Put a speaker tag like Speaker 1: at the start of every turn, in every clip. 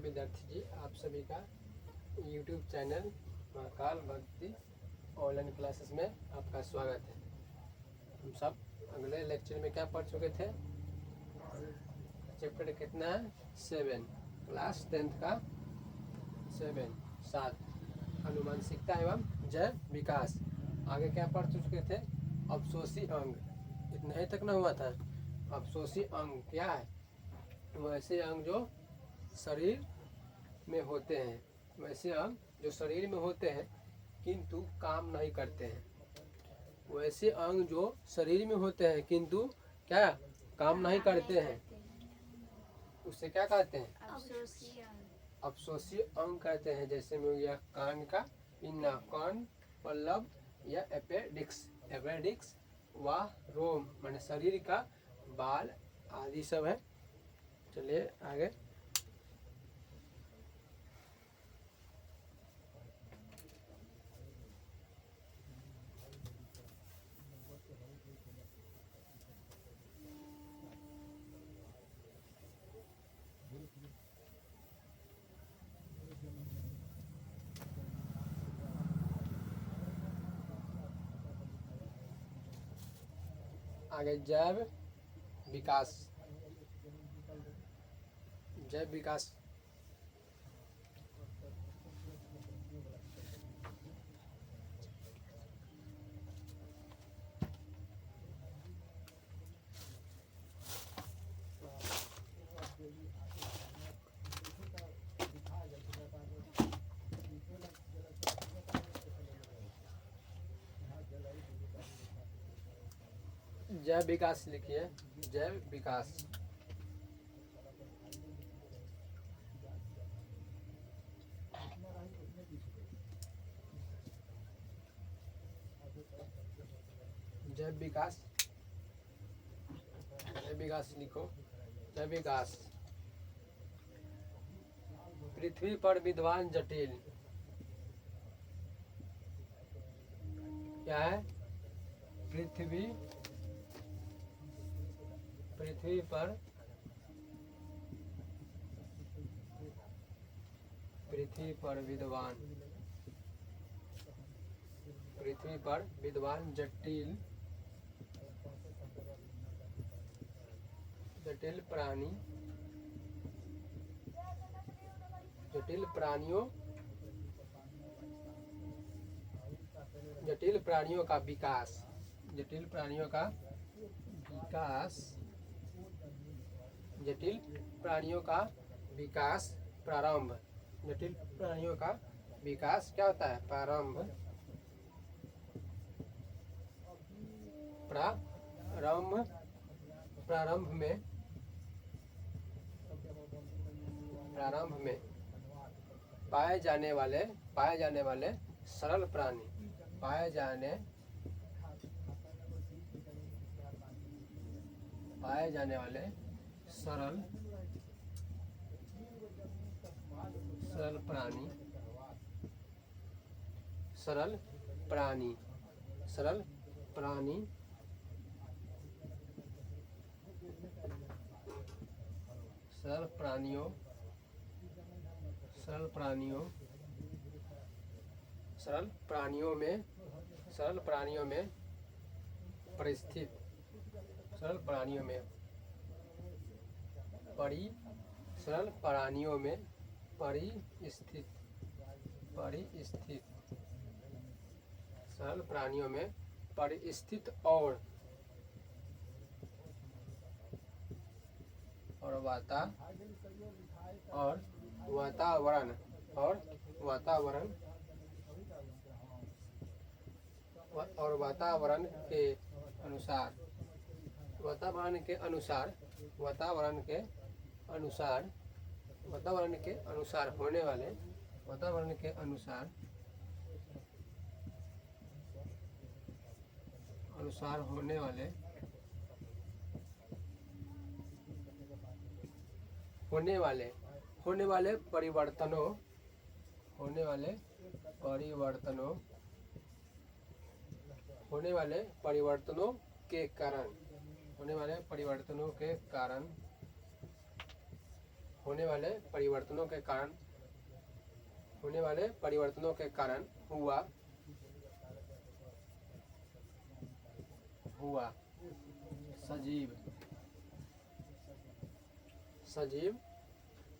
Speaker 1: विद्यार्थी जी, आप सभी का YouTube चैनल महाकाल भक्ति ऑनलाइन क्लासेस में आपका स्वागत है। हम सब अगले लेक्चर में क्या पढ़ चुके थे? चैप्टर कितना है? 7, क्लास 10th का 7 अनुमानसिकता एवं जैव विकास। आगे क्या पढ़ चुके थे? अवशोषी अंग। इतना ही तक न हुआ था। अवशोषी अंग क्या है? वैसे अंग जो शरीर में होते हैं, वैसे अंग जो शरीर में होते हैं किंतु काम नहीं करते हैं। वैसे अंग जो शरीर में होते हैं किंतु क्या काम नहीं करते हैं, उसे क्या कहते हैं? अवशोषी अंग कहते हैं। जैसे में हो गया कान का पिन्ना, कान पल्लव या एपेडिक्स। एपेडिक्स व रोम माने शरीर का बाल आदि सब है। चलिए आगे। आगे जैव विकास। जैव विकास जैव विकास लिखिए। जैव विकास जैव विकास जैव विकास लिखो। जैव विकास पृथ्वी पर विद्वान जटिल क्या है? पृथ्वी पर विद्वान जटिल प्राणियों का विकास। जटिल प्राणियों का विकास प्रारंभ। जटिल प्राणियों का विकास क्या होता है? प्रारंभ में पाए जाने वाले सरल प्राणी। पाए जाने वाले सरल प्राणी। सरल प्राणियों में परिस्थित और वातावरण के अनुसार होने वाले परिवर्तनों के कारण होने वाले परिवर्तनों के कारण हुआ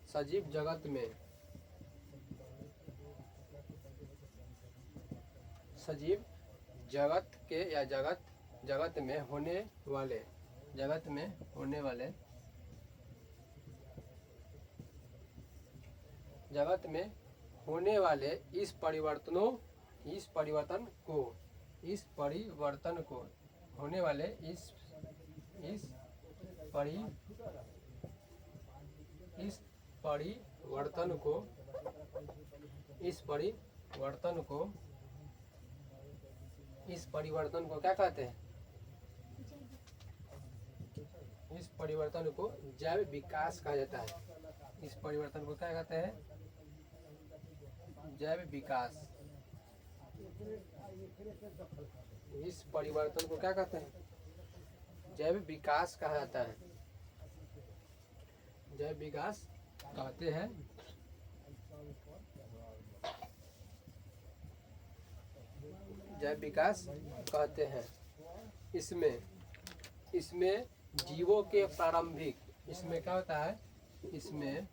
Speaker 1: सजीव जगत में सजीव जगत के या जगत में होने वाले इस परिवर्तन को क्या कहते हैं? इस परिवर्तन को जैव विकास कहा जाता है। इस परिवर्तन को क्या कहते हैं? जैव विकास। इस परिवर्तन को क्या कहते हैं? जैव विकास कहा जाता है। जैव विकास कहते हैं। जैव विकास कहते हैं। इसमें जीवों के प्रारंभिक, इसमें क्या होता है? इसमें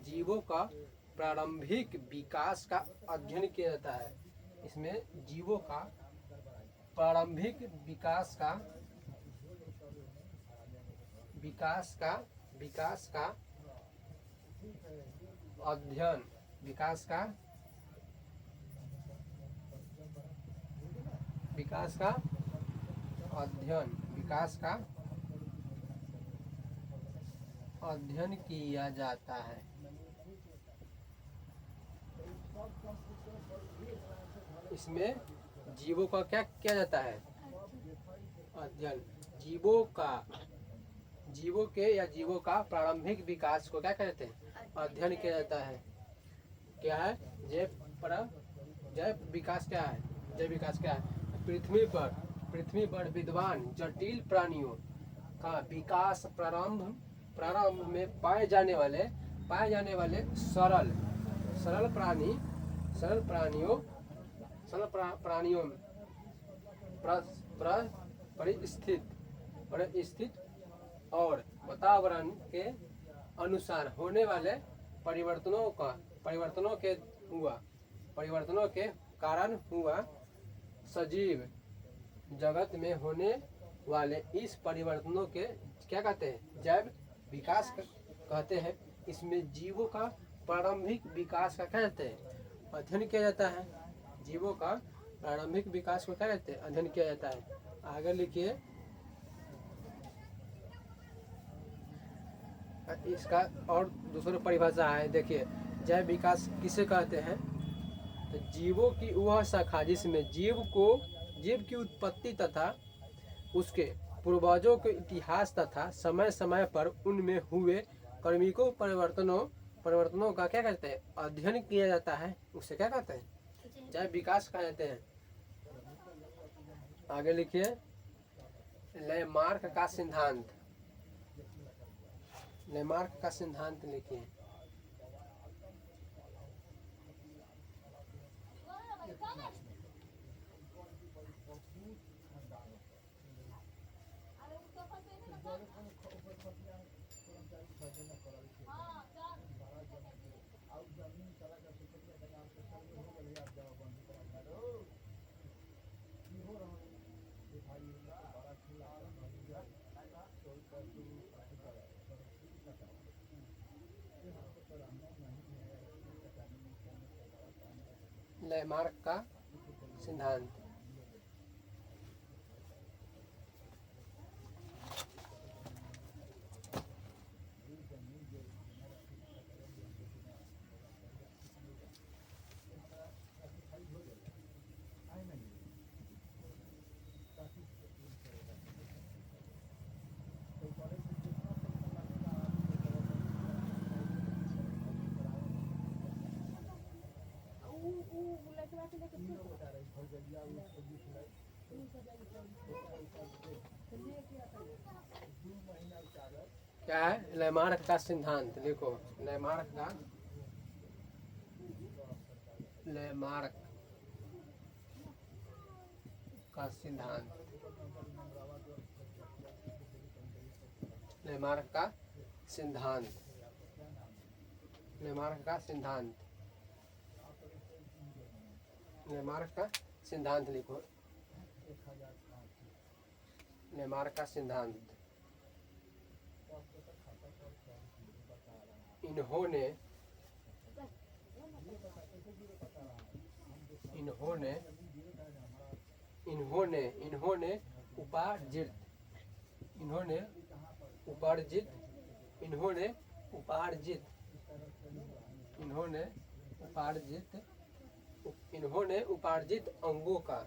Speaker 1: जीवों का प्रारंभिक विकास का अध्ययन किया जाता है। इसमें जीवों का प्रारंभिक विकास का अध्ययन किया जाता है। इसमें जीवों का क्या किया जाता है? अध्ययन। जीवों का प्रारंभिक विकास को क्या कहते हैं? अध्ययन किया जाता है। क्या है? जैव विकास क्या है? पृथ्वी पर विद्वान जटिल प्राणियों का विकास प्रारंभ में पाए जाने वाले सरल प्राणियों परिस्थिति और वातावरण के अनुसार होने वाले परिवर्तनों के कारण हुआ। सजीव जगत में होने वाले इस परिवर्तनों के क्या कहते हैं? जैव विकास कहते हैं। इसमें जीवों का प्रारंभिक विकास का क्या कहते हैं? अध्ययन किया जाता है। जीवों का प्रारंभिक विकास को क्या कहते हैं? अध्ययन किया जाता है। आगे लिखिए। इसका और दूसरी परिभाषा है, देखिए। जैव विकास किसे कहते हैं? तो जीवों की वह शाखा जिसमें जीव की उत्पत्ति तथा उसके पूर्वजों के इतिहास तथा समय समय पर उनमें हुए क्रमिकों परिवर्तनों का क्या कहते हैं? अध्ययन किया जाता है। उसे क्या कहते हैं? जैव विकास कहा जाते हैं। आगे लिखिए। लेमार्क का सिद्धांत लिखिए। लेमार्क का सिद्धांत। क्या है लैमार्क का सिद्धांत? देखो लैमार्क का सिद्धांत, लैमार्क का सिद्धांत, लैमार्क का सिद्धांत, लैमार्क का सिद्धांत लिखो। लैमार्क का सिद्धांत, इन्होंने इन्होंने इन्होंने इन्होंने उपार्जित इन्होंने उपार्जित इन्होंने उपार्जित इन्होंने उपार्जित इन्होंने उपार्जित अंगों का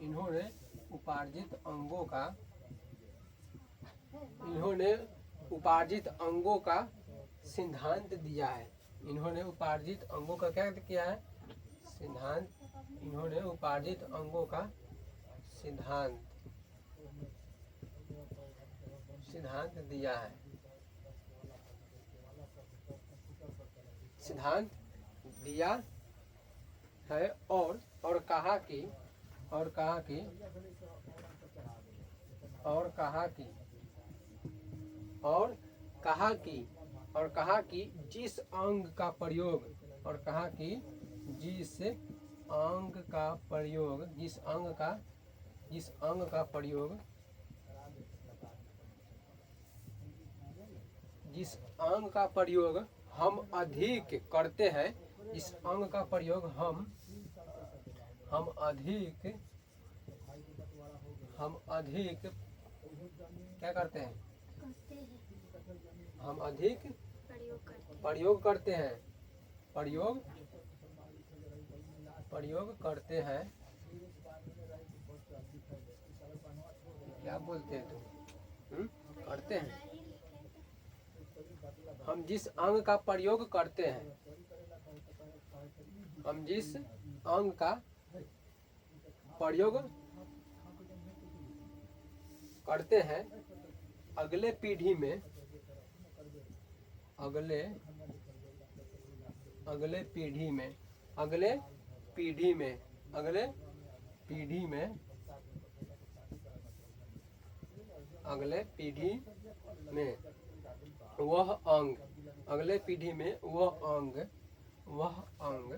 Speaker 1: इन्होंने उपार्जित अंगों का इन्होंने उपार्जित अंगों का सिद्धांत दिया है। इन्होंने उपार्जित अंगों का क्या किया है? सिद्धांत। इन्होंने उपार्जित अंगों का सिद्धांत सिद्धांत दिया है, सिद्धांत दिया है। और कहा कि और कहा कि और कहा कि और कहा कि और कहा कि जिस अंग का प्रयोग और कहा कि जिस अंग का प्रयोग जिस अंग का प्रयोग जिस अंग का प्रयोग हम अधिक करते हैं, जिस अंग का प्रयोग हम अधिक क्या करते हैं? हम अधिक प्रयोग करते हैं, प्रयोग करते हैं। क्या बोलते हैं तुम? करते हैं। हम जिस अंग का प्रयोग करते हैं, हम जिस अंग का प्रयोग करते हैं, अगले पीढ़ी में अगले पीढ़ी में अगले पीढ़ी में अगले पीढ़ी में अगले पीढ़ी में वह अंग अगले पीढ़ी में वह अंग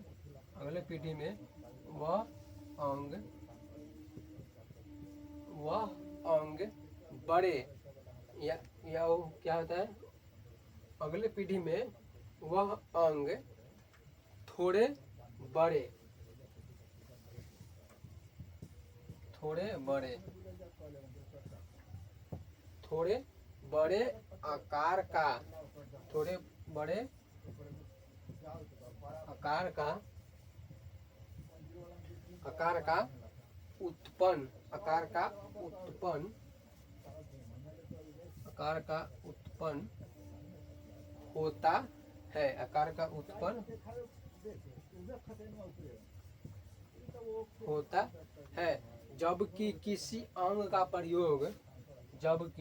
Speaker 1: अगले पीढ़ी में वह अंग बड़े या क्या होता है? अगले पीढ़ी में वह अंग थोड़े बड़े आकार का उत्पन्न होता है। आकार का उत्पन्न होता है, जबकि किसी अंग का प्रयोग जब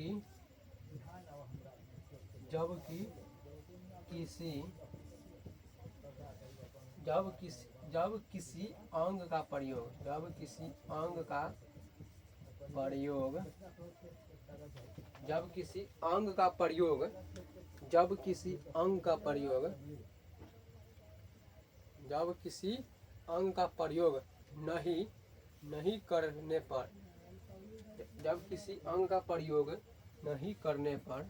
Speaker 1: किसी अंग का प्रयोग नहीं करने पर जब किसी अंग का प्रयोग नहीं करने पर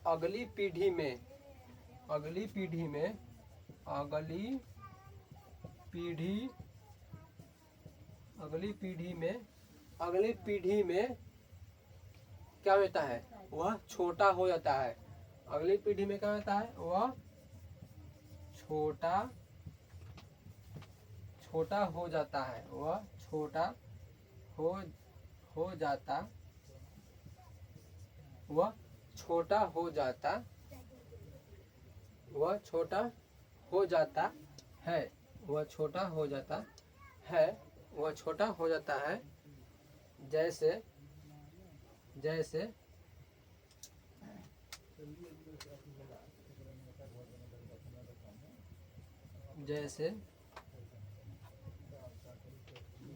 Speaker 1: अगली पीढ़ी में क्या होता है? वह छोटा हो जाता है। अगली पीढ़ी में क्या होता है? वह छोटा हो जाता है। वह छोटा हो जाता वह छोटा हो जाता है, वह छोटा हो जाता है, वह छोटा हो जाता है, जैसे जैसे जैसे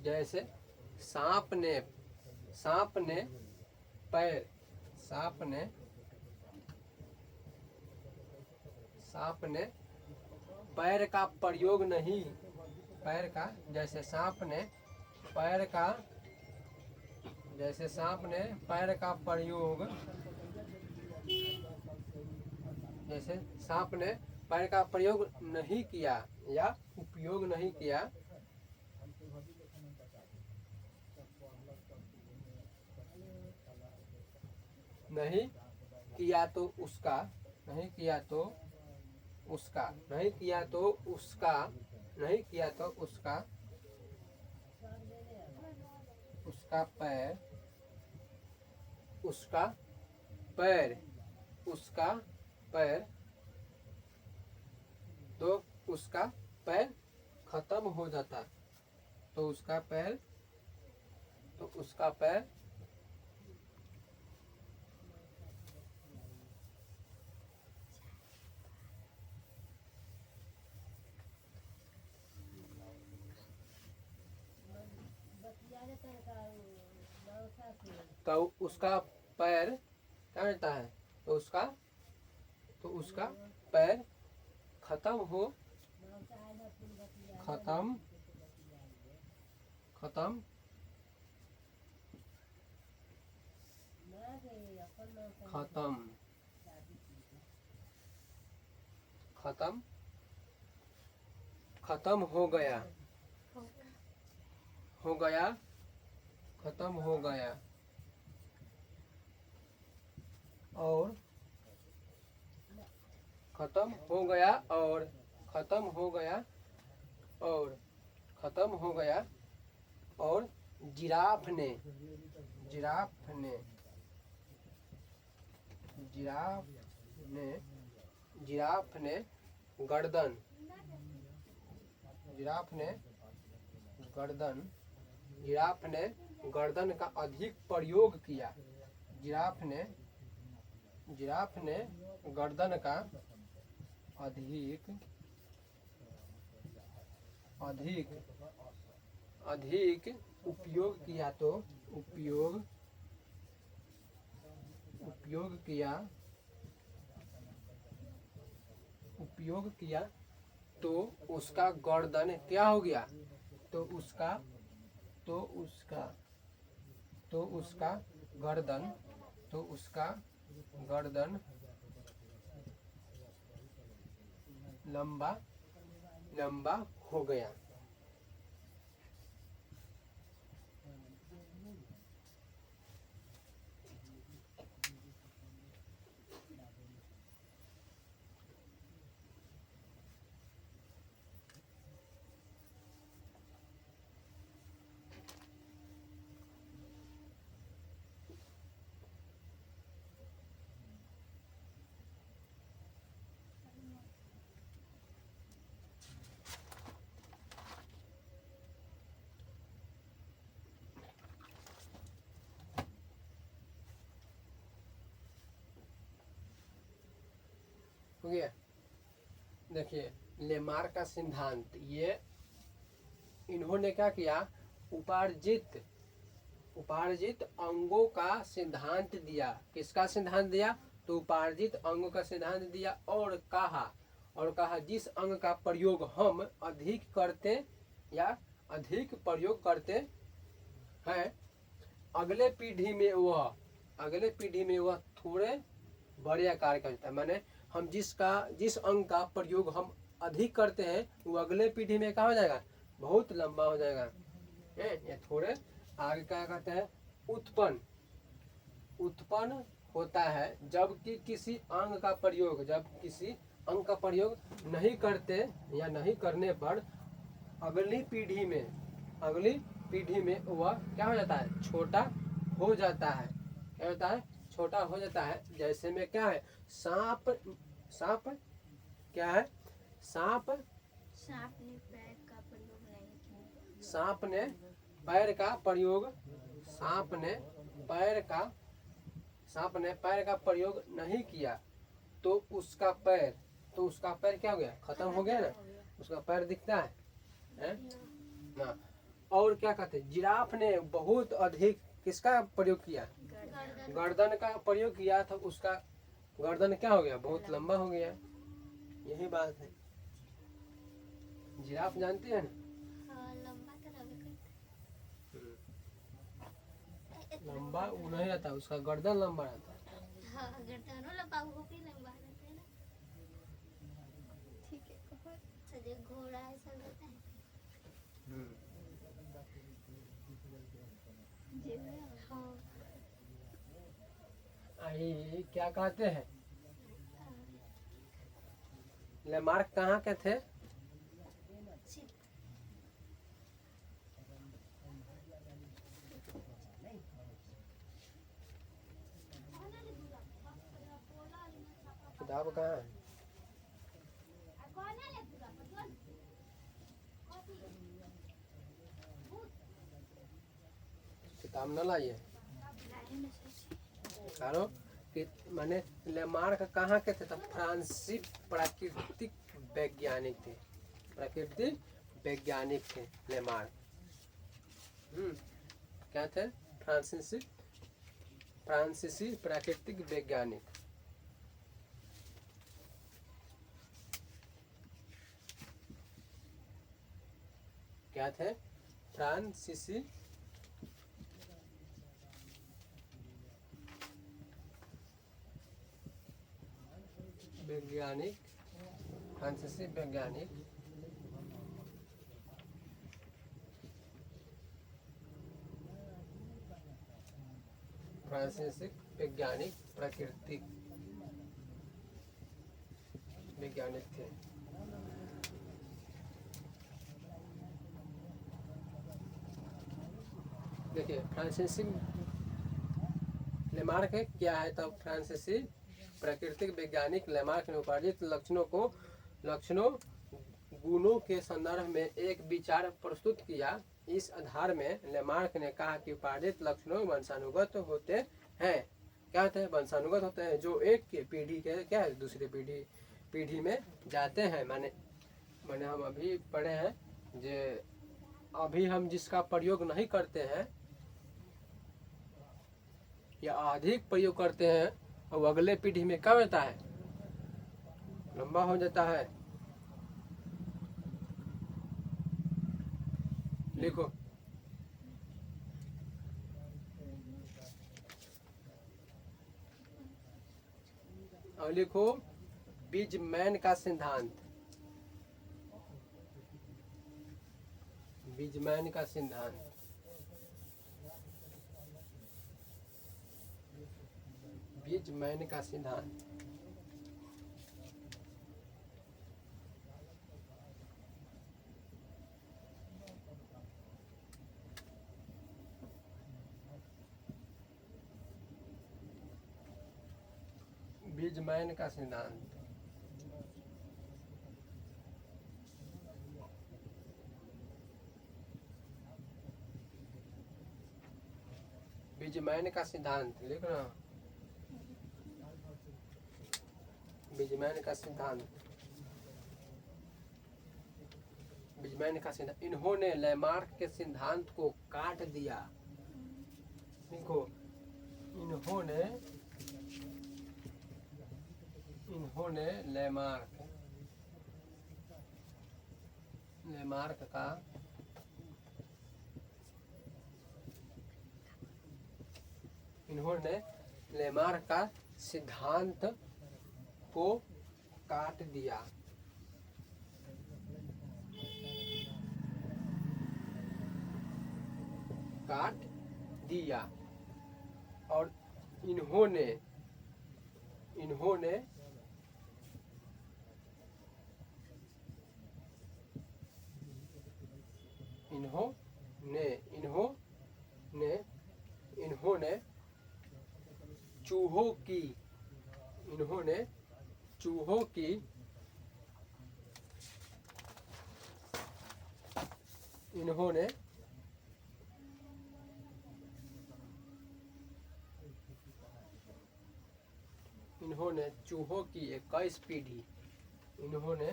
Speaker 1: जैसे सांप ने पैर सांप ने पैर का प्रयोग नहीं, पैर का जैसे सांप ने पैर का प्रयोग, जैसे सांप ने पैर का प्रयोग नहीं किया या उपयोग नहीं किया, नहीं किया तो उसका नहीं किया तो उसका नहीं किया तो उसका नहीं किया तो उसका उसका पैर उसका पैर उसका पैर तो उसका पैर खत्म हो जाता, तो उसका पैर तो उसका पैर क्या रहता है, तो उसका पैर खत्म हो गया खत्म हो गया और खत्म हो गया और जिराफ ने गर्दन का अधिक प्रयोग किया, जिराफ ने गर्दन का अधिक उपयोग किया तो उपयोग किया तो उसका गर्दन क्या हो गया, तो उसका गर्दन लंबा हो गया। हो गया। देखिए लेमार्क का सिद्धांत, ये इन्होंने क्या किया, उपार्जित अंगों का सिद्धांत दिया। किसका सिद्धांत दिया, तो उपार्जित अंगों का सिद्धांत दिया और कहा जिस अंग का प्रयोग हम अधिक करते या अधिक प्रयोग करते हैं, अगले पीढ़ी में वह थोड़े बड़े आकार का होता है। माने हम जिस अंग का प्रयोग हम अधिक करते हैं वो अगले पीढ़ी में क्या हो जाएगा, बहुत लंबा हो जाएगा। ये थोड़े आगे क्या कहते हैं, उत्पन्न होता है जबकि किसी अंग का प्रयोग नहीं करते या नहीं करने पर अगली पीढ़ी में वह क्या हो जाता है, छोटा हो जाता है। क्या होता है, छोटा हो जाता है। जैसे में क्या है, सांप क्या है? सांप
Speaker 2: सांप ने पैर का प्रयोग नहीं किया।
Speaker 1: सांप ने पैर का प्रयोग सांप ने पैर का सांप ने पैर का प्रयोग नहीं किया तो उसका पैर क्या हो गया? खत्म हो गया ना, उसका पैर दिखता है ना। और क्या कहते हैं? जिराफ ने बहुत अधिक किसका प्रयोग किया? गर्दन का प्रयोग किया था, उसका गर्दन क्या हो गया? बहुत लंबा हो गया। यही बात है। जिराफ जानते हैं ना?
Speaker 2: हाँ, लंबा तो रहबे करता है।
Speaker 1: लंबा वो नहीं रहता, उसका गर्दन लंबा रहता है।
Speaker 2: हाँ, गर्दनों लंबा वो भी लंबा रहता है ना। ठीक है, चलिए घोड़ा ऐसा रहता है जी। हाँ,
Speaker 1: ये क्या कहते हैं? लेमार्क कहाँ के थे? किताब कहाँ है? किताब न लाइए कारण कि माने लेमार्क कहाँ के थे? तो फ्रांसीसी प्राकृतिक वैज्ञानिक थे। प्राकृतिक वैज्ञानिक थे लेमार्क। क्या थे? फ्रांसीसी प्राकृतिक वैज्ञानिक। क्या थे? फ्रांसीसी वैज्ञानिक। फ्रांसीसी वैज्ञानिक फ्रांसीसी वैज्ञानिक प्राकृतिक वैज्ञानिक थे। देखिए फ्रांसीसी लेमार्क क्या है? तब फ्रांसीसी प्राकृतिक वैज्ञानिक लेमार्क ने उपार्जित लक्षणों गुणों के संदर्भ में एक विचार प्रस्तुत किया। इस आधार में लेमार्क ने कहा कि उपार्जित लक्षणों वंशानुगत होते हैं। क्या होते हैं? वंशानुगत होते हैं, जो एक की पीढ़ी के क्या है दूसरी पीढ़ी में जाते हैं। माने हम अभी पढ़े हैं जे अभी हम जिसका प्रयोग नहीं करते हैं या अधिक प्रयोग करते हैं और अगले पीढ़ी में क्या होता है? लंबा हो जाता है। लिखो और लिखो बीजमैन का सिद्धांत। बीजमैन का सिद्धांत। बीजमैन का सिद्धांत। बीजमैन का सिद्धांत। बीजमैन का सिद्धांत लिखना। बीजमैन का सिद्धांत। बीजमैन का सिद्धांत। इन्होंने लेमार्क के सिद्धांत को काट दिया। देखो इन्होंने लेमार्क का सिद्धांत को काट दिया। और इन्होंने चूहों की इन्होंने चूहों की 21 पीढ़ी इन्होंने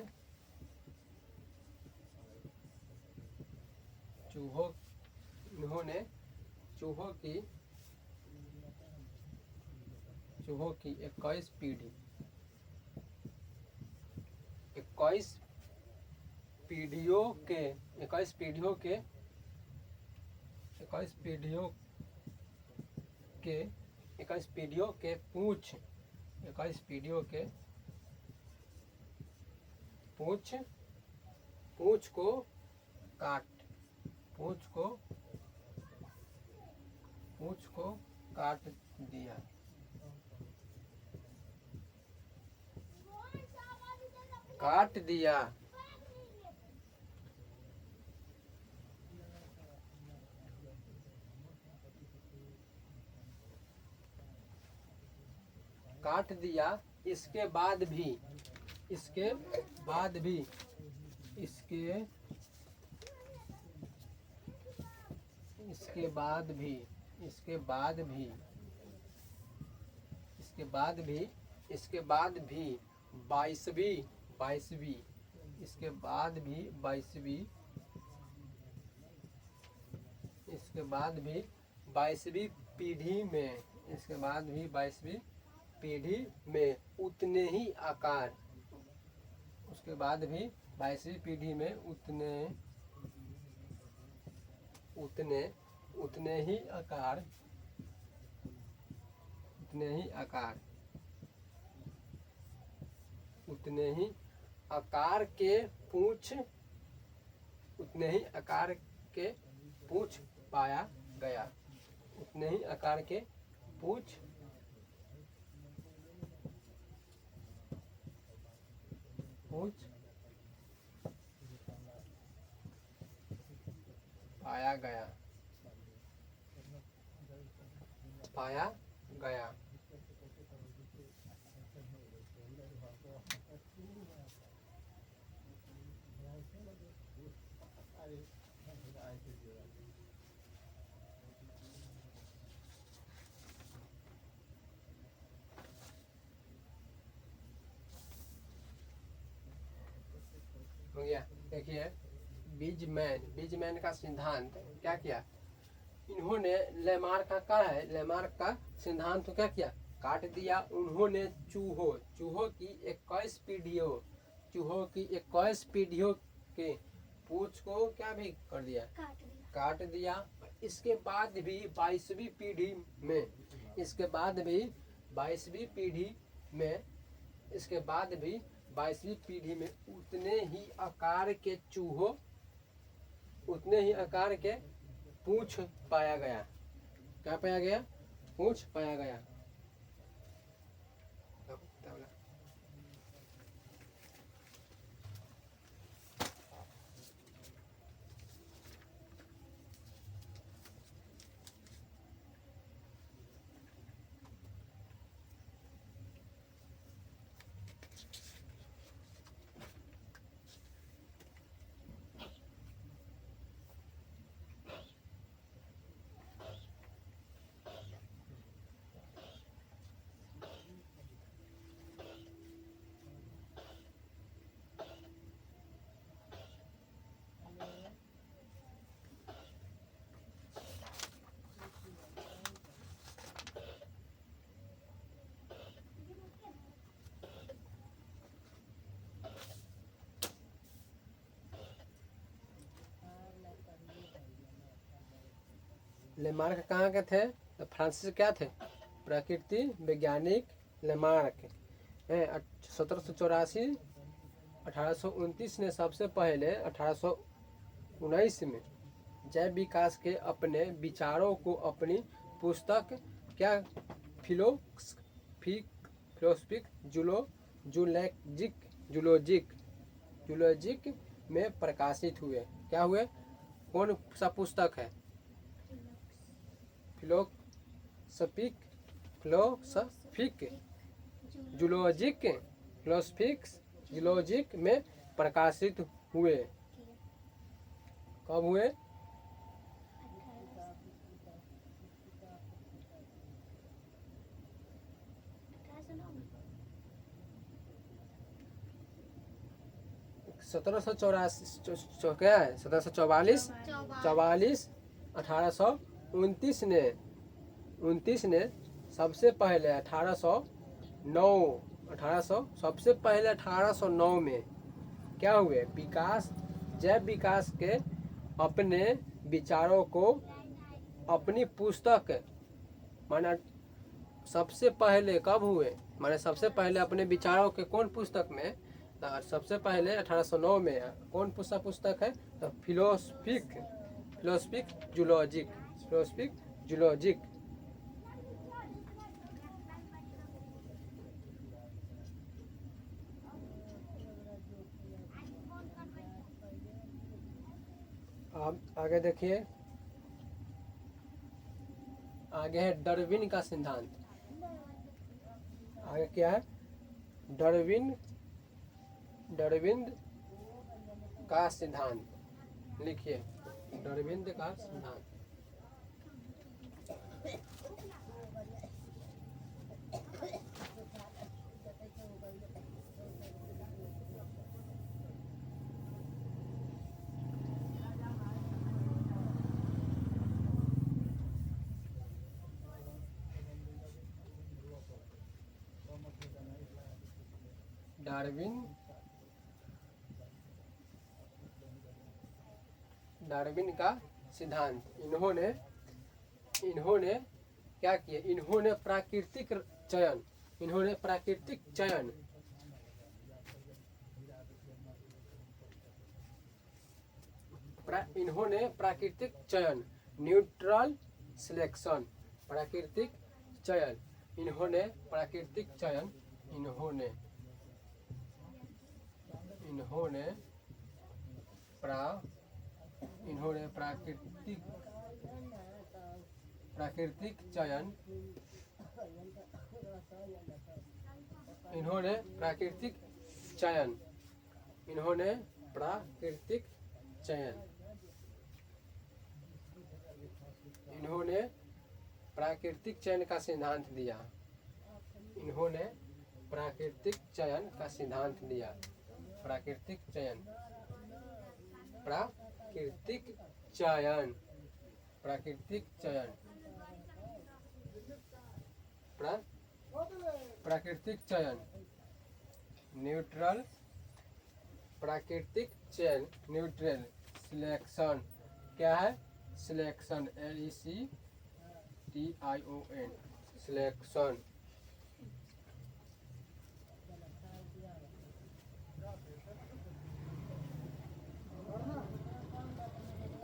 Speaker 1: चूहों की 21 पीढ़ी 21 पीढ़ियों के 21 पीढ़ियों के 21 पीढ़ियों के 21 पीढ़ियों के पूंछ 21 पीढ़ियों के पूंछ को काट दिया। काट दिया काट दिया। इसके बाद भी बाईसवीं पीढ़ी में उतने ही आकार के पूंछ पाया गया। उतने ही आकार के पूंछ पाया गया। हो गया। देखिए बीजमैन का सिद्धांत क्या किया, इन्होंने लेमार्क का सिद्धांत क्या किया, काट दिया। उन्होंने चूहों की 21 पीढ़ियों के पूंछ को क्या भी कर दिया, काट दिया। इसके बाद भी 22वीं पीढ़ी में उतने ही आकार के पूंछ पाया गया। क्या पाया गया? पूंछ पाया गया। लेमार्क कहाँ के थे? तो फ्रांसीसी क्या थे? प्रकृति वैज्ञानिक लेमार्क। 1784 1829 ने सबसे पहले 1819 में जैव विकास के अपने विचारों को अपनी पुस्तक क्या फिलोसफिक जूलॉजिक में प्रकाशित हुए। क्या हुए? कौन सा पुस्तक है? फिलोसफिक जूलॉजिक में प्रकाशित हुए। कब हुए? 1784 क्या है 1744 44 1829 ने 29 ने सबसे पहले 1809 सबसे पहले 1809 में क्या हुए? विकास जैव विकास के अपने विचारों को अपनी पुस्तक माना सबसे पहले कब हुए? माने सबसे पहले अपने विचारों के कौन पुस्तक में? तो सबसे पहले 1809 में कौन पुस्तक है? तो फिलोसफिक जूलॉजिक। अब आगे देखिए, आगे है डार्विन का सिद्धांत। आगे क्या है? डार्विन का सिद्धांत लिखिए। डार्विन का सिद्धांत। डार्विन का सिद्धांत। इन्होंने क्या किया? इन्होंने प्राकृतिक चयन न्यूट्रल सिलेक्शन प्राकृतिक चयन इन्होंने प्राकृतिक चयन प्राकृतिक चयन का सिद्धांत दिया। इन्होंने प्राकृतिक चयन का सिद्धांत दिया। प्राकृतिक चयन न्यूट्रल सिलेक्शन क्या है? Selection LECTION selection.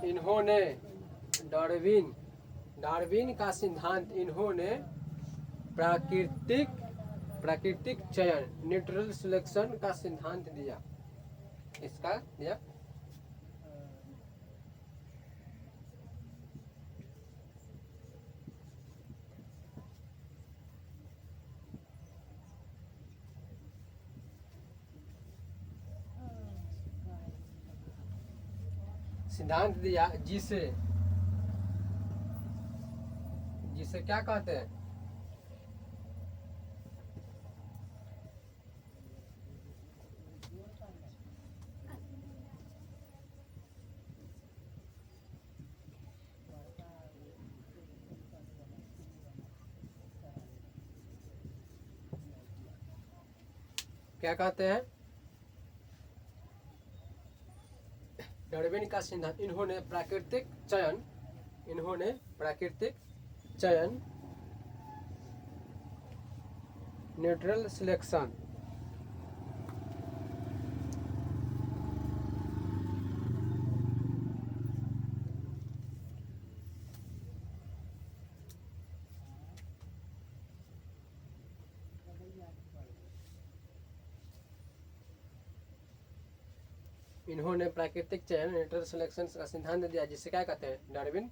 Speaker 1: इन्होंने डार्विन का सिद्धांत इन्होंने प्राकृतिक चयन न्यूट्रल सिलेक्शन का सिद्धांत दिया। इसका दिया। सिद्धांत दिया जिसे क्या कहते हैं? क्या कहते हैं? डार्विन का सिद्धांत। इन्होंने प्राकृतिक चयन न्यूट्रल सिलेक्शन इन्होंने प्राकृतिक चयन न्यूट्रल सिलेक्शन का सिद्धांत दिया, जिसे क्या कहते हैं? डार्विन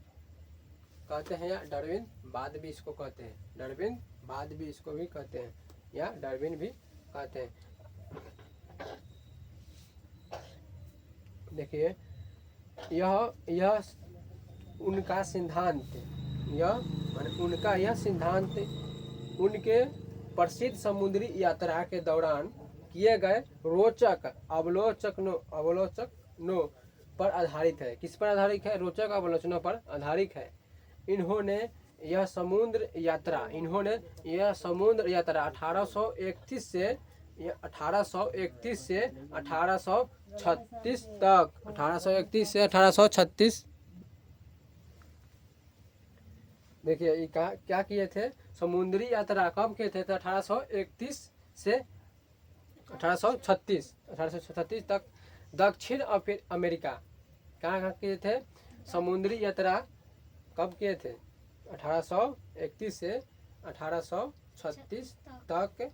Speaker 1: कहते हैं, या डार्विन बाद भी इसको कहते हैं। डार्विन बाद भी इसको भी कहते हैं, या डार्विन भी कहते हैं। देखिए यह उनका सिद्धांत, यह माने उनका यह सिद्धांत उनके प्रसिद्ध समुद्री यात्रा के दौरान किए गए रोचक अवलोकनों पर आधारित है। किस पर आधारित है? रोचक अवलोकनों पर आधारित है। इन्होंने यह समुद्र यात्रा 1831 से 1836 तक 1831 से 1836 देखिए ये क्या किए थे? समुद्री यात्रा कब किए थे? तो 1831 से 1836 तक दक्षिण अमेरिका। कहाँ किए थे? समुद्री यात्रा कब किए थे? 1831 से 1836 तक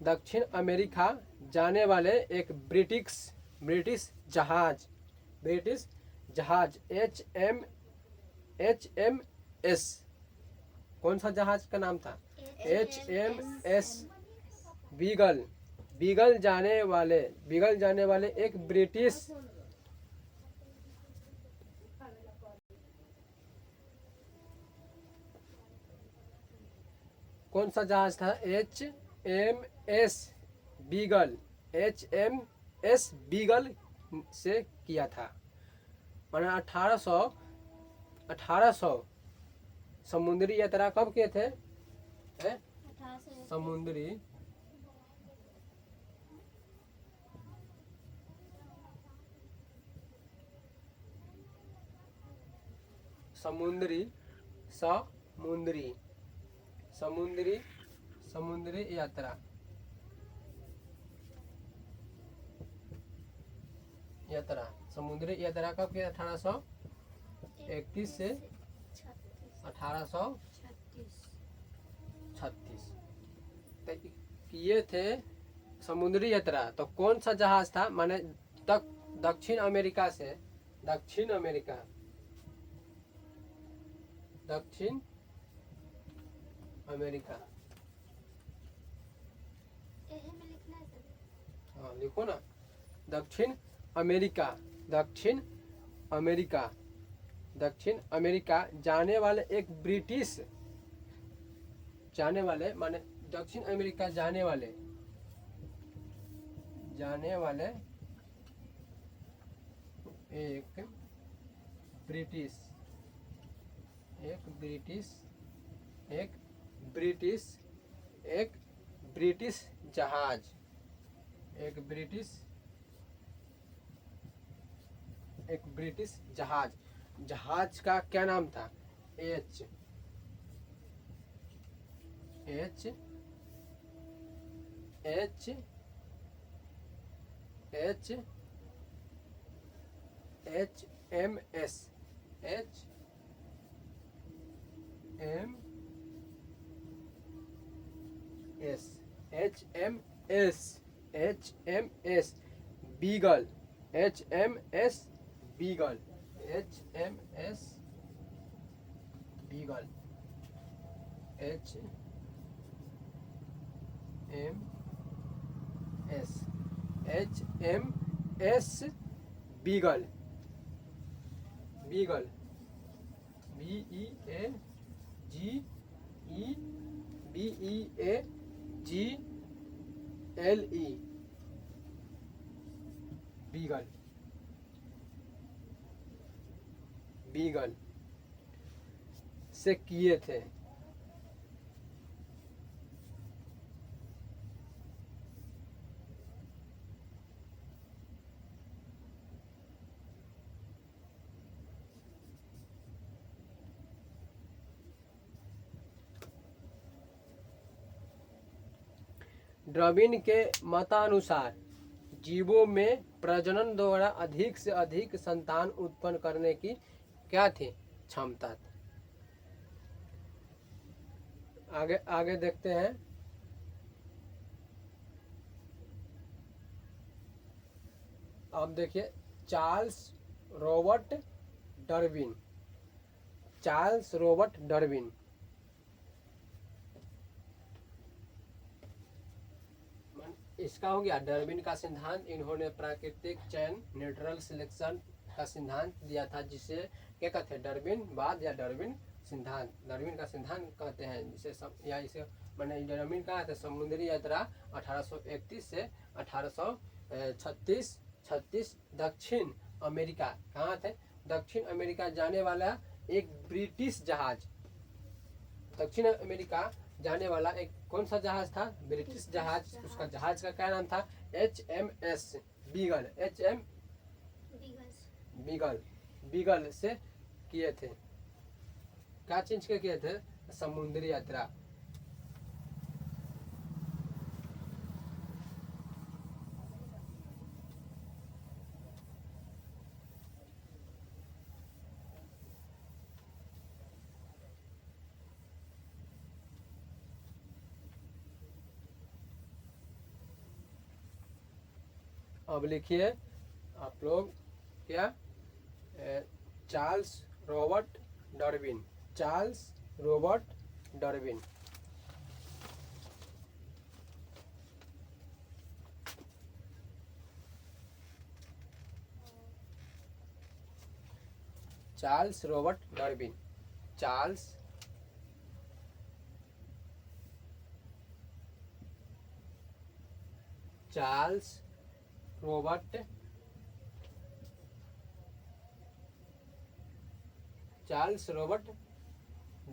Speaker 1: दक्षिण अमेरिका जाने वाले एक ब्रिटिश जहाज HMS, कौन सा जहाज का नाम था? HMS बीगल जाने वाले एक ब्रिटिश कौन सा जहाज था? HMS बीगल से किया था। मैंने 1800 समुद्री यात्रा कब किए थे? समुद्री यात्रा समुद्री यात्रा कब किया? 1831 से 1836 किए थे समुद्री यात्रा। तो कौन सा जहाज था? माने दक्षिण अमेरिका से दक्षिण अमेरिका हाँ लिखो ना, दक्षिण अमेरिका जाने वाले एक ब्रिटिश माने दक्षिण अमेरिका जाने वाले एक ब्रिटिश जहाज का क्या नाम था? HMS बीगल बीगल बीगल से किए थे। डार्विन के मतानुसार जीवों में प्रजनन द्वारा अधिक से अधिक संतान उत्पन्न करने की क्या थी? क्षमता थी। आगे देखते हैं। अब देखिए चार्ल्स रॉबर्ट डार्विन इसका हो गया डार्विन का सिद्धांत। इन्होंने प्राकृतिक चयन नेचुरल सिलेक्शन का सिद्धांत दिया था, जिसे क्या कहते हैं, डार्विनवाद या डार्विन सिद्धांत, डार्विन का सिद्धांत कहते हैं। जिसे सब या इसे मैंने डार्विन कहा था। समुद्री यात्रा 1831 से 1836 दक्षिण अमेरिका, कहाँ थे, दक्षिण अमेरिका जाने वाला एक ब्रिटिश जहाज, दक्षिण अमेरिका जाने वाला एक कौन सा जहाज था, ब्रिटिश जहाज। उसका जहाज का क्या नाम था, HMS बीगल, बीगल, बीगल से किए थे, क्या चीज के किए थे, समुद्री यात्रा। अब लिखिए आप लोग क्या, Charles Robert Darwin, Charles Robert Darwin. Charles Robert Darwin, Charles Robert, Charles Robert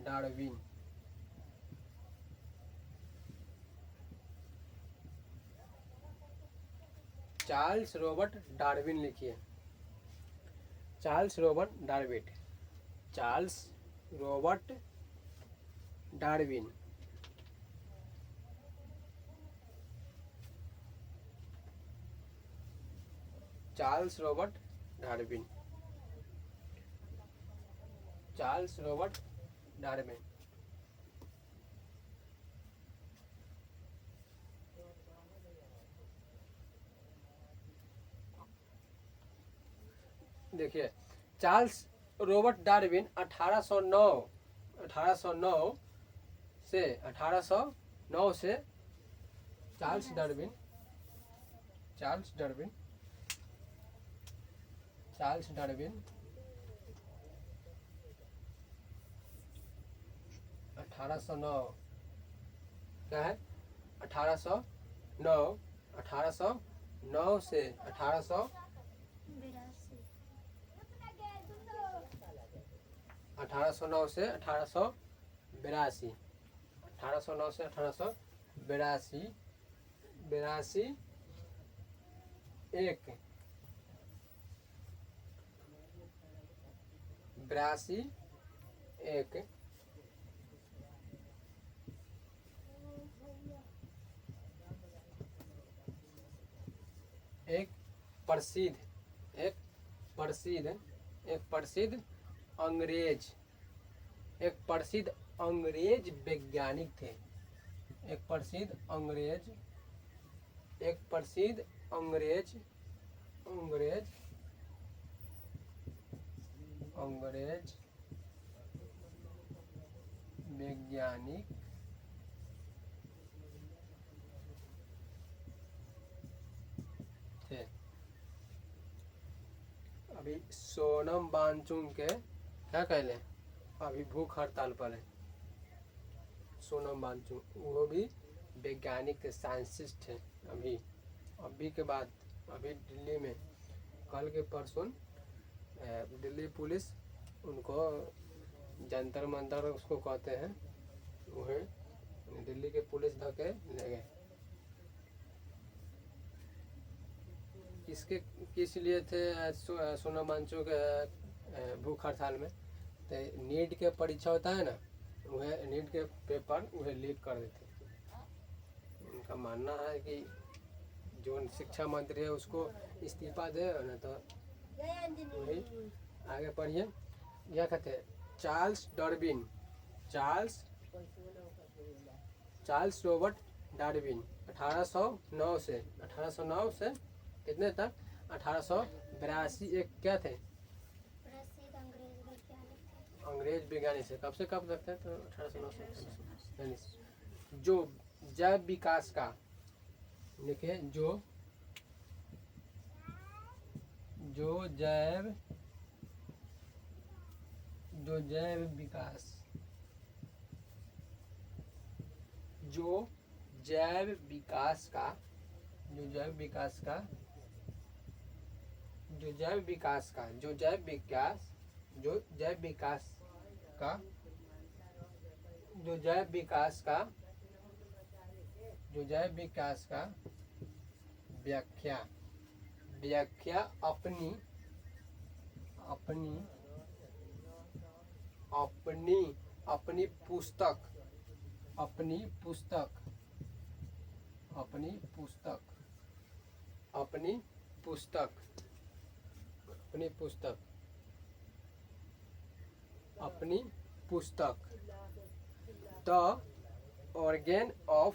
Speaker 1: Darwin. Charles Robert Darwin लिखिए, Charles Robert Darwin, Charles Robert Darwin. Charles Robert Darwin, Charles Robert Darwin. देखिए चार्ल्स रॉबर्ट डार्विन 1809 से 1809 से Charles Darwin, Charles Darwin, Charles Darwin 1809 क्या है, 1809 से 1809 से 1882, 1809 से 1882, एक प्रसिद्ध, अंग्रेज वैज्ञानिक थे, एक प्रसिद्ध अंग्रेज वैज्ञानिक थे। अभी सोनम वांगचुक के क्या कहले, अभी भूख हड़ताल पर है। सोनम वांगचुक वो भी वैज्ञानिक थे, साइंटिस्ट थे। अभी के बाद अभी दिल्ली में कल के परसों दिल्ली पुलिस उनको जंतर मंतर उसको कहते हैं, वह दिल्ली के पुलिस धके ले गए। किस लिए थे सोनम वांगचुक भूख हड़ताल में, तो नीट के परीक्षा होता है ना, वह नीट के पेपर वह लीक कर देते। उनका मानना है कि जो शिक्षा मंत्री है उसको इस्तीफा दे ना, तो वही आगे पढ़िए। क्या कहते हैं, Charles Darwin, Charles Robert Darwin 1809 से कितने तक, 1882, एक क्या थे,
Speaker 2: प्रसिद्ध
Speaker 1: अंग्रेज वैज्ञानिक से कब तक थे, तो 1809 से। जो जैव विकास का लिखे, जो जैव जो जैव विकास जो जैव विकास का जो जैव विकास का जो जैव विकास का जो जैव विकास जो जैव विकास का जो जैव विकास का जो जैव विकास का व्याख्या व्याख्या अपनी अपनी अपनी अपनी पुस्तक अपनी पुस्तक अपनी पुस्तक अपनी पुस्तक अपनी पुस्तक अपनी पुस्तक द ऑर्गेन ऑफ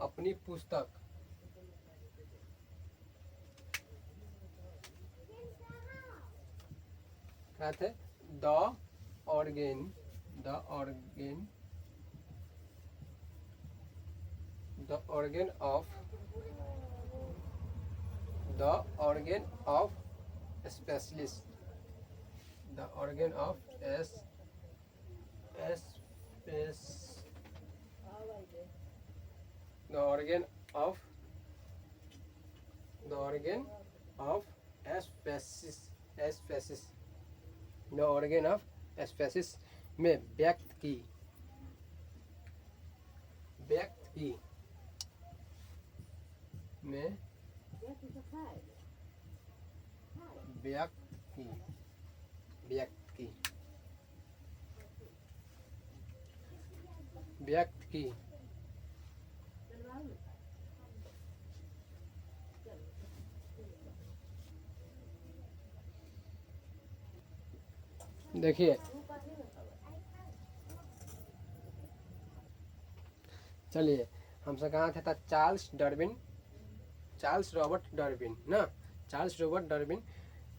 Speaker 1: अपनी पुस्तक क्या थे the organ the organ the organ of the organ of specialist the organ of the organ of species the organ of species में व्यक्त की में व्यक्त की देखिए चलिए हमसे कहा था चार्ल्स रॉबर्ट डार्विन ना। चार्ल्स रॉबर्ट डार्विन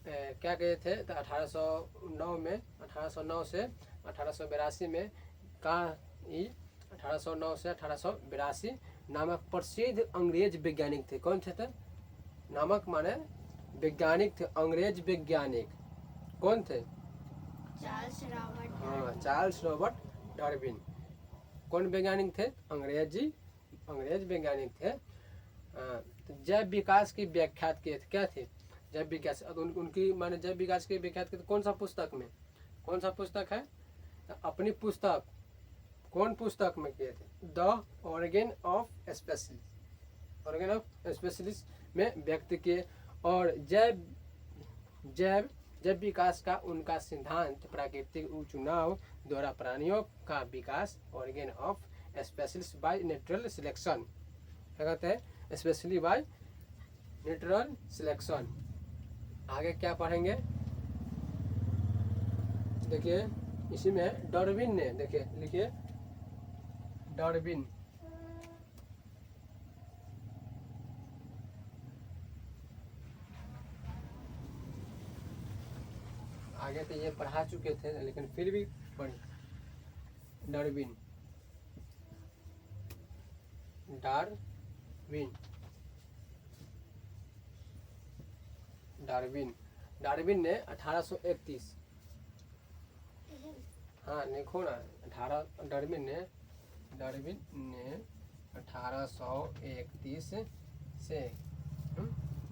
Speaker 1: क्या कहे थे तो 1809 से 1882 में का 1809 से 1882 नामक प्रसिद्ध अंग्रेज वैज्ञानिक थे। कौन थे? नामक माने वैज्ञानिक थे, अंग्रेज वैज्ञानिक। कौन थे? Charles Robert Darwin. कौन वैज्ञानिक थे? अंग्रेज वैज्ञानिक थे। तो जैव विकास की व्याख्यात किए थे। क्या थे? जैव विकास। उनकी माने जैव विकास की व्याख्यात किए थे कौन सा पुस्तक में? कौन सा पुस्तक है? अपनी पुस्तक। कौन पुस्तक में किए थे? द ऑर्गेन ऑफ स्पेशलिस्ट में व्यक्त किए। और जैव विकास का उनका सिद्धांत प्राकृतिक चुनाव द्वारा प्राणियों का विकास, organ of specialist by natural selection. क्या कहते हैं? Specially by natural selection. आगे क्या पढ़ेंगे? देखिए इसी में डार्विन ने, देखिए लिखिए डार्विन। आगे तो ये पढ़ा चुके थे लेकिन फिर भी पढ़े। डार्विन ने 1831, हाँ लिखो ना, डार्विन ने 1831 से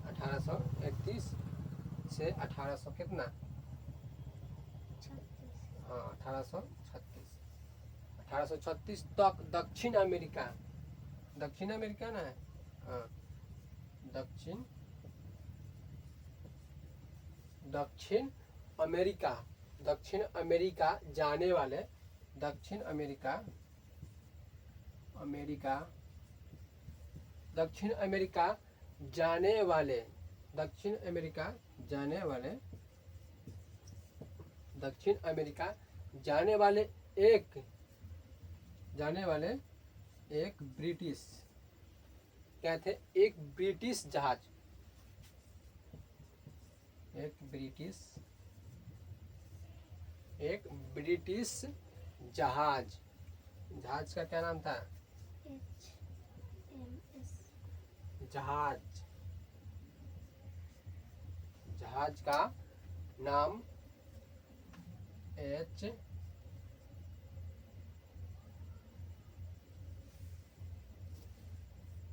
Speaker 1: 1831 से 1800 कितना? हाँ 1836 तक दक्षिण अमेरिका ना है, हाँ दक्षिण अमेरिका जाने वाले दक्षिण अमेरिका जाने वाले एक ब्रिटिश, क्या थे? एक ब्रिटिश जहाज का क्या नाम था? जहाज का नाम एच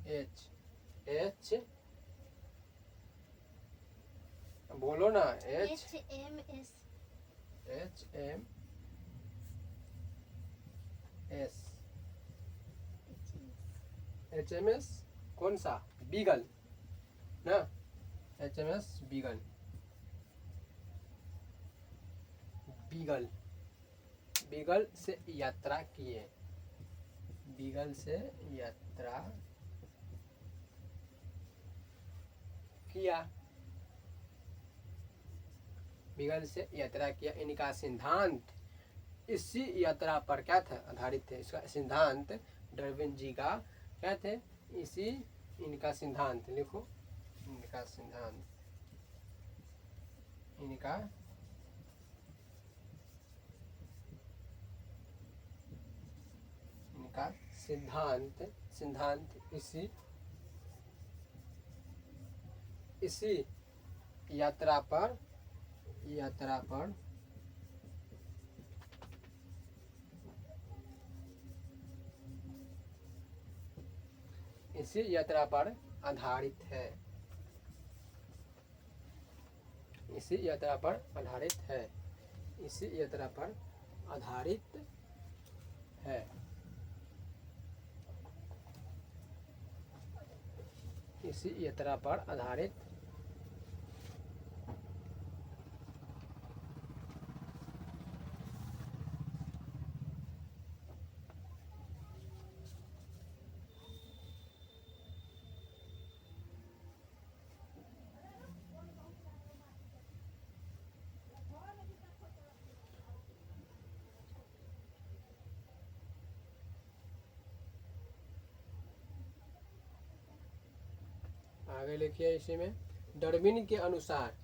Speaker 1: एच एच बोलो ना, H
Speaker 2: HMS
Speaker 1: H M S H M S कौन सा? बीगल ना, H M S Beagle. Beagle Beagle से यात्रा किए, बीगल से यात्रा किया, बीगल से यात्रा किया। इनका सिद्धांत इसी यात्रा पर क्या था? आधारित थे। इसका सिद्धांत डार्विन जी का क्या थे? इसी इनका सिद्धांत लिखो, इनका सिद्धांत, इनका इनका सिद्धांत, सिद्धांत इसी इसी यात्रा पर इसी यात्रा पर आधारित है, इसी यात्रा पर आधारित है, इसी यात्रा पर आधारित है, इसी यात्रा पर आधारित आगे लिखिए। इसी में डार्विन के अनुसार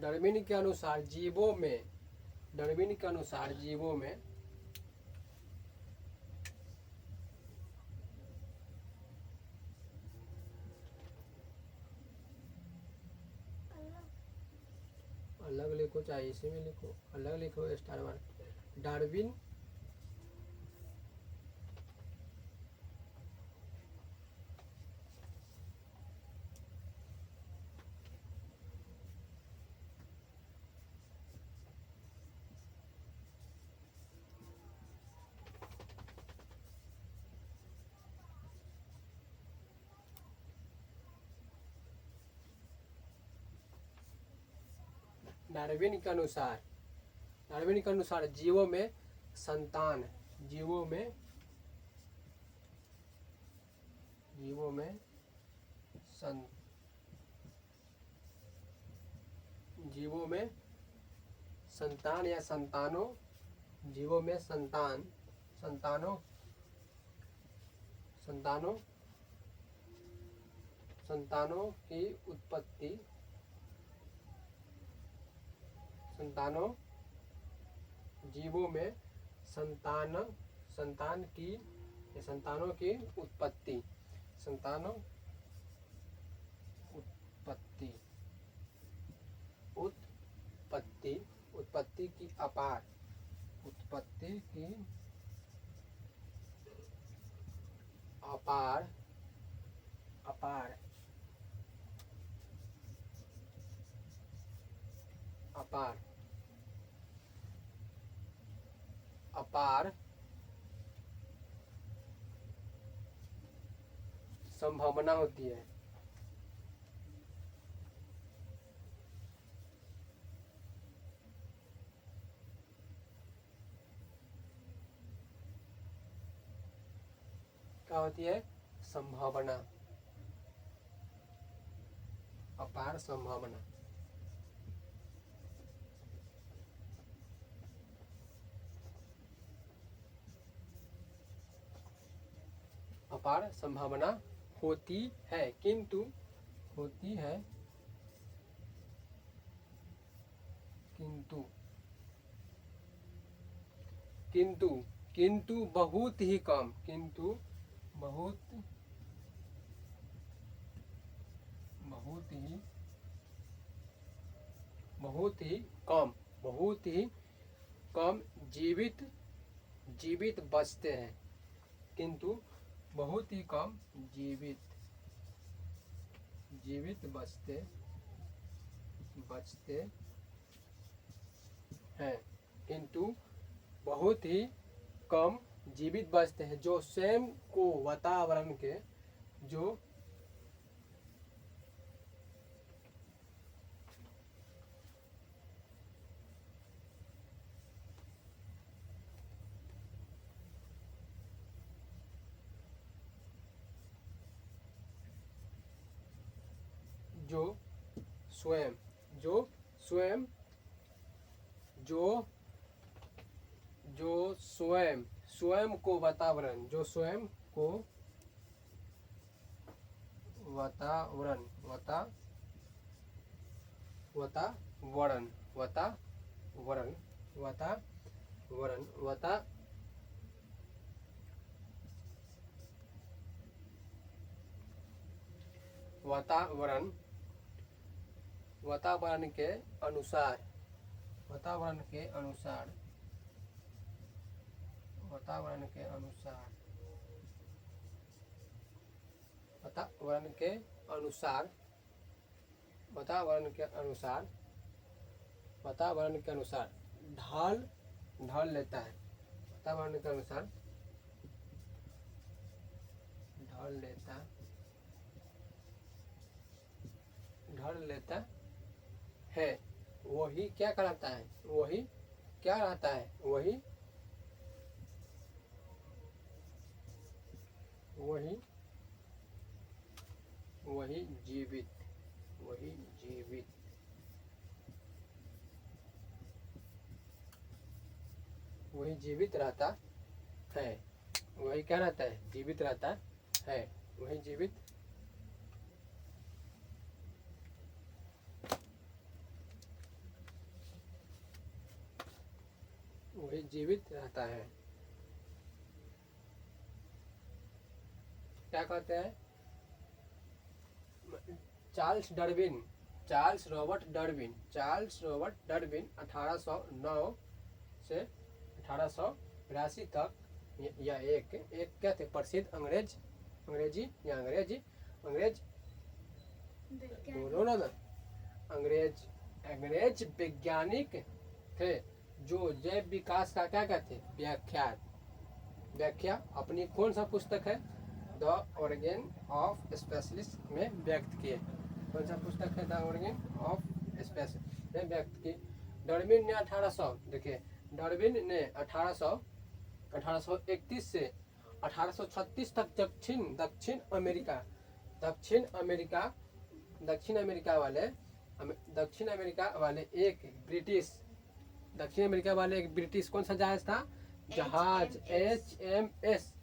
Speaker 1: डार्विन के अनुसार जीवों में, डार्विन के अनुसार जीवों में अलग लिखो, चाहे इसी में लिखो, अलग लिखो, स्टार मार्क। डार्विन डार्विन के अनुसार, डार्विन के अनुसार जीवों में संतान, जीवों में जीवों में संतान या संतानों, जीवों में संतान, संतानों संतानों संतानों की उत्पत्ति, संतानों, जीवों में संतान की, संतानों की उत्पत्ति, संतानों उत्पत्ति, उत्पत्ति, उत्पत्ति की अपार, उत्पत्ति की अपार, अपार, अपार, अपार संभावना होती है। क्या होती है? संभावना, अपार संभावना। अपार संभावना होती है, किंतु होती है, किंतु किंतु किंतु बहुत ही कम, किंतु बहुत बहुत ही बहुत ही कम, बहुत ही कम जीवित जीवित बचते हैं, किंतु बहुत ही कम जीवित जीवित बचते बचते हैं, किंतु बहुत ही कम जीवित बचते हैं जो स्वयं को वातावरण के जो जो स्वयं जो स्वयं जो जो स्वयं स्वयं को वातावरण जो स्वयं को वातावरण वातावरण वातावरण वातावरण वातावरण वातावरण के अनुसार वातावरण के अनुसार वातावरण के अनुसार वातावरण के अनुसार वातावरण के अनुसार वातावरण के अनुसार ढाल ढाल लेता है, वातावरण के अनुसार ढाल लेता है। वही क्या कहलाता है, वही क्या रहता है, वही वही वही जीवित वही जीवित वही जीवित रहता है। वही क्या रहता है, जीवित रहता है। वही जीवित वही जीवित रहता है। क्या कहते हैं, चार्ल्स रॉबर्ट डार्विन 1809 से 1882 तक यह एक क्या थे, प्रसिद्ध अंग्रेज वैज्ञानिक थे जो जैव विकास का क्या कहते व्याख्या अपनी कौन सा पुस्तक है, द ऑर्गन ऑफ स्पेशलिस्ट में व्यक्त किए। कौन सा पुस्तक है, द ऑर्गन ऑफ स्पेशलिस्ट में व्यक्त की। डार्विन ने 1800 देखिए, डार्विन ने 1831 से 1836 तक दक्षिण अमेरिका वाले एक ब्रिटिश कौन सा जहाज था, जहाज HMS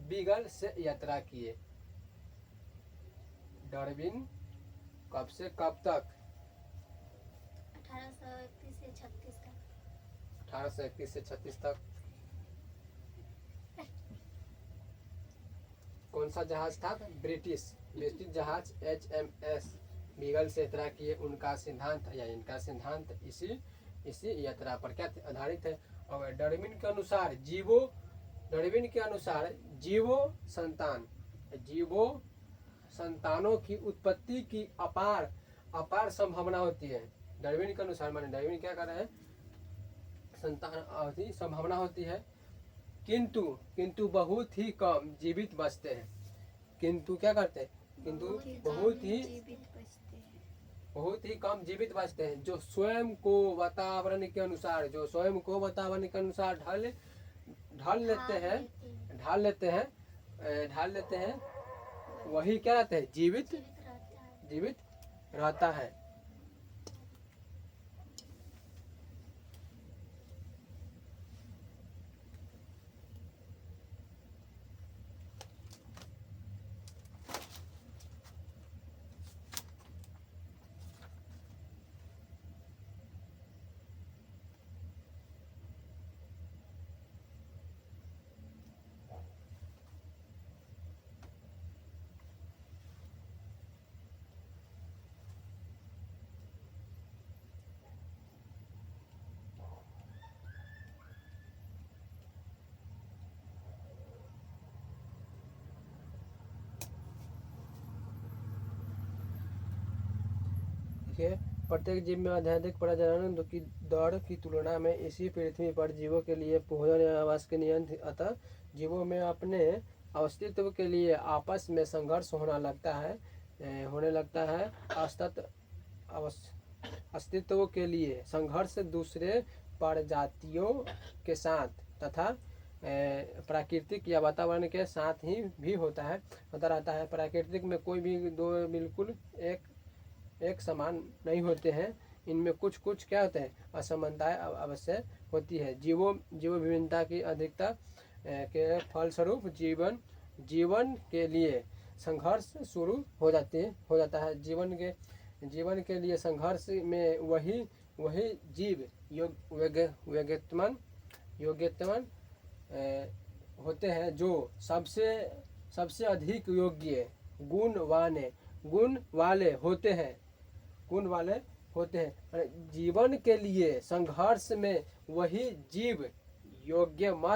Speaker 1: बीगल से यात्रा किए। डार्विन कब से कब तक,
Speaker 2: 1831 से 36 तक।
Speaker 1: 1831 से 36 तक। कौन सा जहाज था, ब्रिटिश जहाज HMS बीगल से यात्रा किए। इनका सिद्धांत इसी यात्रा पर क्या आधारित है। और डार्विन के अनुसार जीवो संतानों की उत्पत्ति की अपार संभावना होती है। डार्विन के अनुसार माने डार्विन क्या कर रहे हैं, संतान की संभावना होती है, किंतु बहुत ही कम जीवित बचते हैं। किंतु क्या करते हैं, किंतु बहुत ही कम जीवित बचते हैं जो स्वयं को वातावरण के अनुसार ढाल लेते हैं। वही क्या रहते हैं, जीवित जीवित रहता है। देखिए, प्रत्येक जीव में आध्यात्मिक प्रजनन की दौड़ की तुलना में इसी पृथ्वी पर जीवों के लिए भोजन या आवास के नियम थे। अतः जीवों में अपने अस्तित्व के लिए आपस में संघर्ष होने लगता है। अस्तित्व के लिए संघर्ष दूसरे प्रजातियों के साथ तथा प्राकृतिक या वातावरण के साथ ही भी होता रहता है। प्राकृतिक में कोई भी दो बिल्कुल एक समान नहीं होते हैं। इनमें कुछ कुछ क्या होते हैं, असमानताएं अवश्य होती है। जीव विभिन्नता की अधिकता के फलस्वरूप जीवन के लिए संघर्ष शुरू हो जाता है। जीवन के लिए संघर्ष में वही जीव योग्यतमन होते हैं जो सबसे अधिक योग्य गुण वाले होते हैं। जीवन के लिए संघर्ष में वही जीव योग्यतम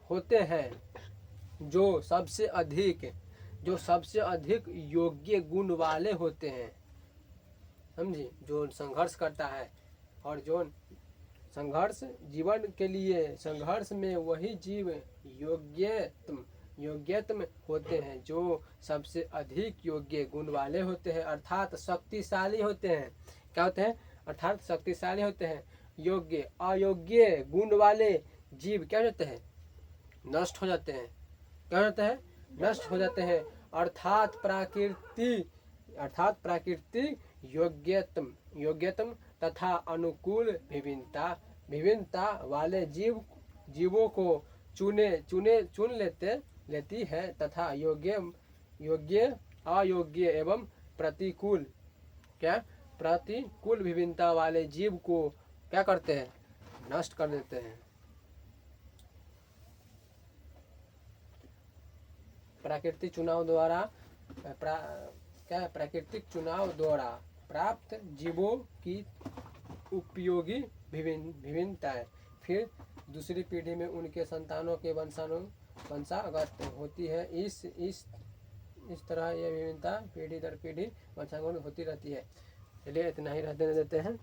Speaker 1: होते हैं जो सबसे अधिक योग्य गुण वाले होते हैं। समझी, जो संघर्ष करता है और जो संघर्ष जीवन के लिए संघर्ष में वही जीव योग्यतम होते हैं जो सबसे अधिक योग्य गुण वाले होते हैं, अर्थात शक्तिशाली होते हैं। क्या होते हैं? अर्थात शक्तिशाली होते हैं। अयोग्य गुण वाले जीव क्या होते हैं? नष्ट हो जाते हैं। क्या होता है? नष्ट हो जाते हैं। अर्थात प्राकृतिक योग्यतम तथा अनुकूल विभिन्नता वाले जीवों को चुन लेती है तथा अयोग्य एवं प्रतिकूल विभिन्नता वाले जीव को क्या करते हैं? नष्ट कर देते हैं। प्राकृतिक चुनाव द्वारा प्राप्त जीवों की उपयोगी विभिन्नताएं फिर दूसरी पीढ़ी में उनके संतानों के वंशागत होती है। इस तरह यह विभिन्नता पीढ़ी दर पीढ़ी वंशागत होती रहती है। चलिए इतना ही रहने देते हैं।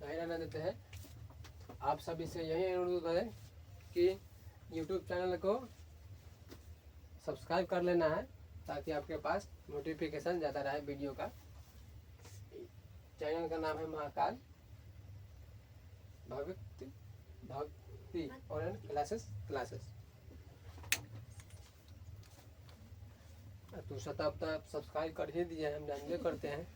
Speaker 1: रहने देते हैं। आप सभी से यही अनुरोध है कि YouTube चैनल को सब्सक्राइब कर लेना है ताकि आपके पास नोटिफिकेशन ज़्यादा रहे वीडियो का। चैनल का नाम है महाकाल भक्ति ऑनलाइन क्लासेस। तो सब्सक्राइब कर ही दिए, हम जानते करते हैं।